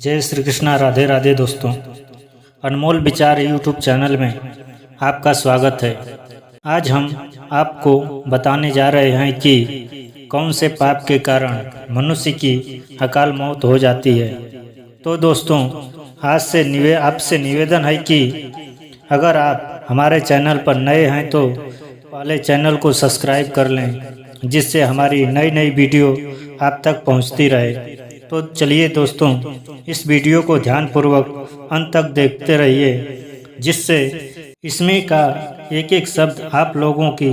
जय श्री कृष्णा। राधे राधे दोस्तों, अनमोल विचार यूट्यूब चैनल में आपका स्वागत है। आज हम आपको बताने जा रहे हैं कि कौन से पाप के कारण मनुष्य की अकाल मौत हो जाती है। तो दोस्तों, आज से आपसे निवेदन है कि अगर आप हमारे चैनल पर नए हैं तो पहले चैनल को सब्सक्राइब कर लें, जिससे हमारी नई नई वीडियो आप तक पहुंचती रहे। तो चलिए दोस्तों, इस वीडियो को ध्यानपूर्वक अंत तक देखते रहिए, जिससे इसमें का एक एक शब्द आप लोगों की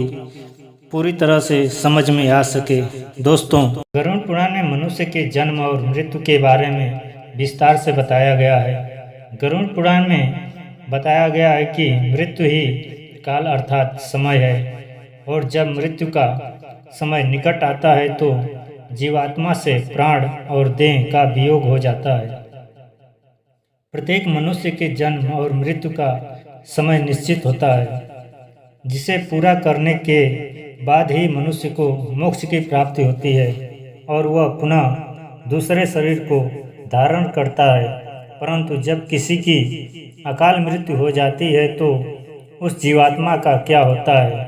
पूरी तरह से समझ में आ सके। दोस्तों, गरुड़ पुराण में मनुष्य के जन्म और मृत्यु के बारे में विस्तार से बताया गया है। गरुड़ पुराण में बताया गया है कि मृत्यु ही काल अर्थात समय है, और जब मृत्यु का समय निकट आता है तो जीवात्मा से प्राण और देह का वियोग हो जाता है। प्रत्येक मनुष्य के जन्म और मृत्यु का समय निश्चित होता है, जिसे पूरा करने के बाद ही मनुष्य को मोक्ष की प्राप्ति होती है और वह पुनः दूसरे शरीर को धारण करता है। परंतु जब किसी की अकाल मृत्यु हो जाती है तो उस जीवात्मा का क्या होता है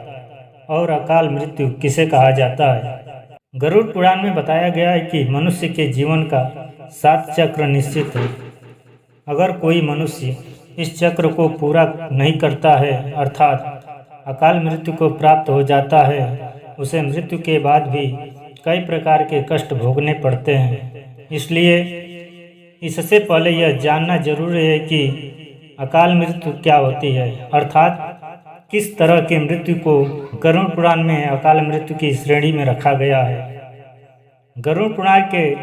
और अकाल मृत्यु किसे कहा जाता है। गरुड़ पुराण में बताया गया है कि मनुष्य के जीवन का 7 चक्र निश्चित है। अगर कोई मनुष्य इस चक्र को पूरा नहीं करता है, अर्थात अकाल मृत्यु को प्राप्त हो जाता है, उसे मृत्यु के बाद भी कई प्रकार के कष्ट भोगने पड़ते हैं। इसलिए इससे पहले यह जानना जरूरी है कि अकाल मृत्यु क्या होती है, अर्थात किस तरह की मृत्यु को गरुड़ पुराण में अकाल मृत्यु की श्रेणी में रखा गया है। गरुड़ पुराण के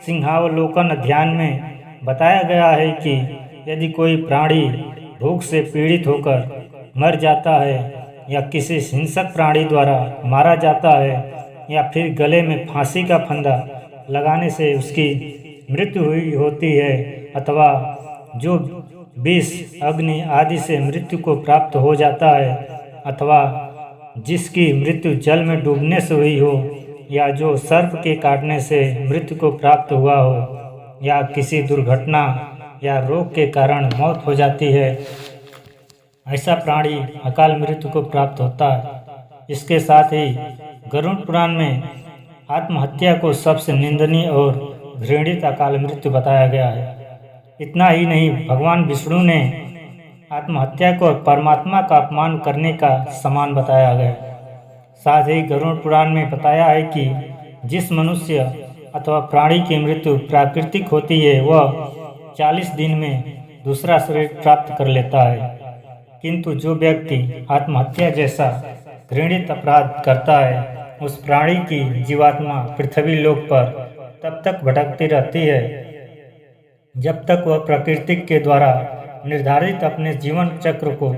सिंहावलोकन अध्याय में बताया गया है कि यदि कोई प्राणी भूख से पीड़ित होकर मर जाता है, या किसी हिंसक प्राणी द्वारा मारा जाता है, या फिर गले में फांसी का फंदा लगाने से उसकी मृत्यु हुई होती है, अथवा जो विष, अग्नि आदि से मृत्यु को प्राप्त हो जाता है, अथवा जिसकी मृत्यु जल में डूबने से हुई हो, या जो सर्प के काटने से मृत्यु को प्राप्त हुआ हो, या किसी दुर्घटना या रोग के कारण मौत हो जाती है, ऐसा प्राणी अकाल मृत्यु को प्राप्त होता है। इसके साथ ही गरुड़ पुराण में आत्महत्या को सबसे निंदनीय और घृणित अकाल मृत्यु बताया गया है। इतना ही नहीं, भगवान विष्णु ने आत्महत्या को परमात्मा का अपमान करने का समान बताया गया। साथ ही गरुड़ पुराण में बताया है कि जिस मनुष्य अथवा प्राणी की मृत्यु प्राकृतिक होती है, वह 40 दिन में दूसरा शरीर प्राप्त कर लेता है, किंतु जो व्यक्ति आत्महत्या जैसा घृणित अपराध करता है, उस प्राणी की जीवात्मा पृथ्वी लोक पर तब तक भटकती रहती है जब तक वह प्रकृति के द्वारा निर्धारित अपने जीवन चक्र को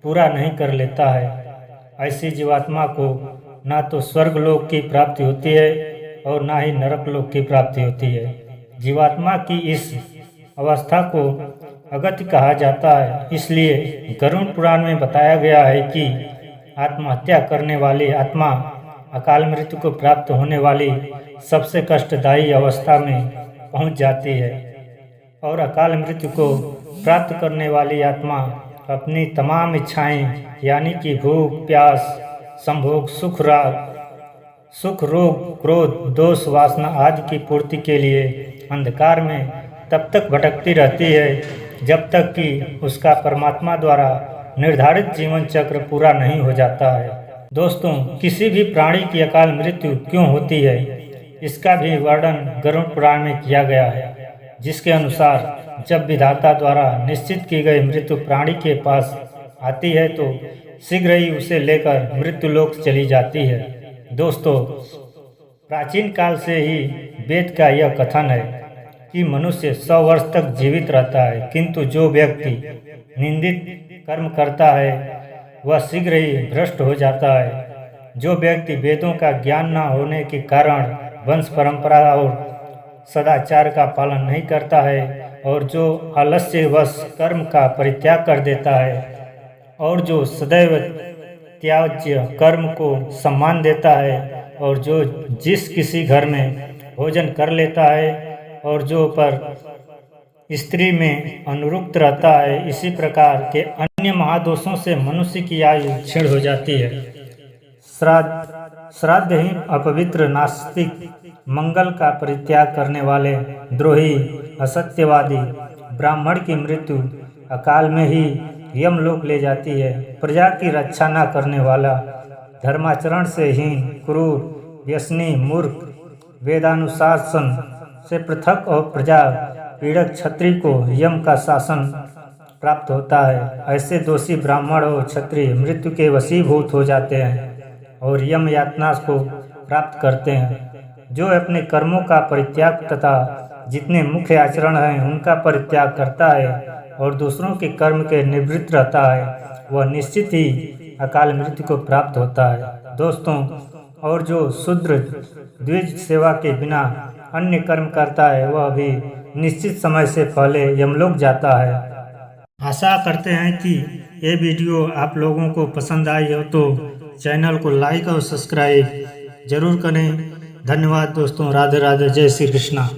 पूरा नहीं कर लेता है। ऐसी जीवात्मा को ना तो स्वर्ग लोक की प्राप्ति होती है और ना ही नरक लोक की प्राप्ति होती है। जीवात्मा की इस अवस्था को अगति कहा जाता है। इसलिए गरुड़ पुराण में बताया गया है कि आत्महत्या करने वाली आत्मा अकाल मृत्यु को प्राप्त होने वाली सबसे कष्टदायी अवस्था में पहुंच जाती है, और अकाल मृत्यु को प्राप्त करने वाली आत्मा अपनी तमाम इच्छाएं, यानी कि भूख, प्यास, संभोग, सुख, रोग, क्रोध, दोष, वासना आदि की पूर्ति के लिए अंधकार में तब तक भटकती रहती है जब तक कि उसका परमात्मा द्वारा निर्धारित जीवन चक्र पूरा नहीं हो जाता है। दोस्तों, किसी भी प्राणी की अकाल मृत्यु क्यों होती है, इसका भी वर्णन गरुड़ पुराण में किया गया है, जिसके अनुसार जब विधाता द्वारा निश्चित की गई मृत्यु प्राणी के पास आती है तो शीघ्र ही उसे लेकर मृत्यु लोक चली जाती है। दोस्तों, प्राचीन काल से ही वेद का यह कथन है कि मनुष्य 100 वर्ष तक जीवित रहता है, किंतु जो व्यक्ति निंदित कर्म करता है वह शीघ्र ही भ्रष्ट हो जाता है। जो व्यक्ति वेदों का ज्ञान न होने के कारण वंश परंपरा और सदाचार का पालन नहीं करता है, और जो आलस्यवश कर्म का परित्याग कर देता है, और जो सदैव त्याज्य कर्म को सम्मान देता है, और जो जिस किसी घर में भोजन कर लेता है, और जो पर स्त्री में अनुरुक्त रहता है, इसी प्रकार के अन्य महादोषों से मनुष्य की आयु क्षीण हो जाती है। श्राद्धहीन, अपवित्र, नास्तिक, मंगल का परित्याग करने वाले, द्रोही, असत्यवादी ब्राह्मण की मृत्यु अकाल में ही यमलोक ले जाती है। प्रजा की रक्षा न करने वाला, धर्माचरण से हीन, क्रूर, व्यसनी, मूर्ख, वेदानुशासन से पृथक और प्रजा पीड़क क्षत्रिय को यम का शासन प्राप्त होता है। ऐसे दोषी ब्राह्मण और क्षत्रिय मृत्यु के वशीभूत हो जाते हैं और यम यातना को प्राप्त करते हैं। जो अपने कर्मों का परित्याग तथा जितने मुख्य आचरण हैं उनका परित्याग करता है और दूसरों के कर्म के निवृत्त रहता है, वह निश्चित ही अकाल मृत्यु को प्राप्त होता है। दोस्तों, और जो शूद्र द्विज सेवा के बिना अन्य कर्म करता है वह भी निश्चित समय से पहले यमलोक जाता है। आशा करते हैं कि ये वीडियो आप लोगों को पसंद आई हो तो चैनल को लाइक और सब्सक्राइब जरूर करें। धन्यवाद दोस्तों। राधे राधे। जय श्री कृष्णा।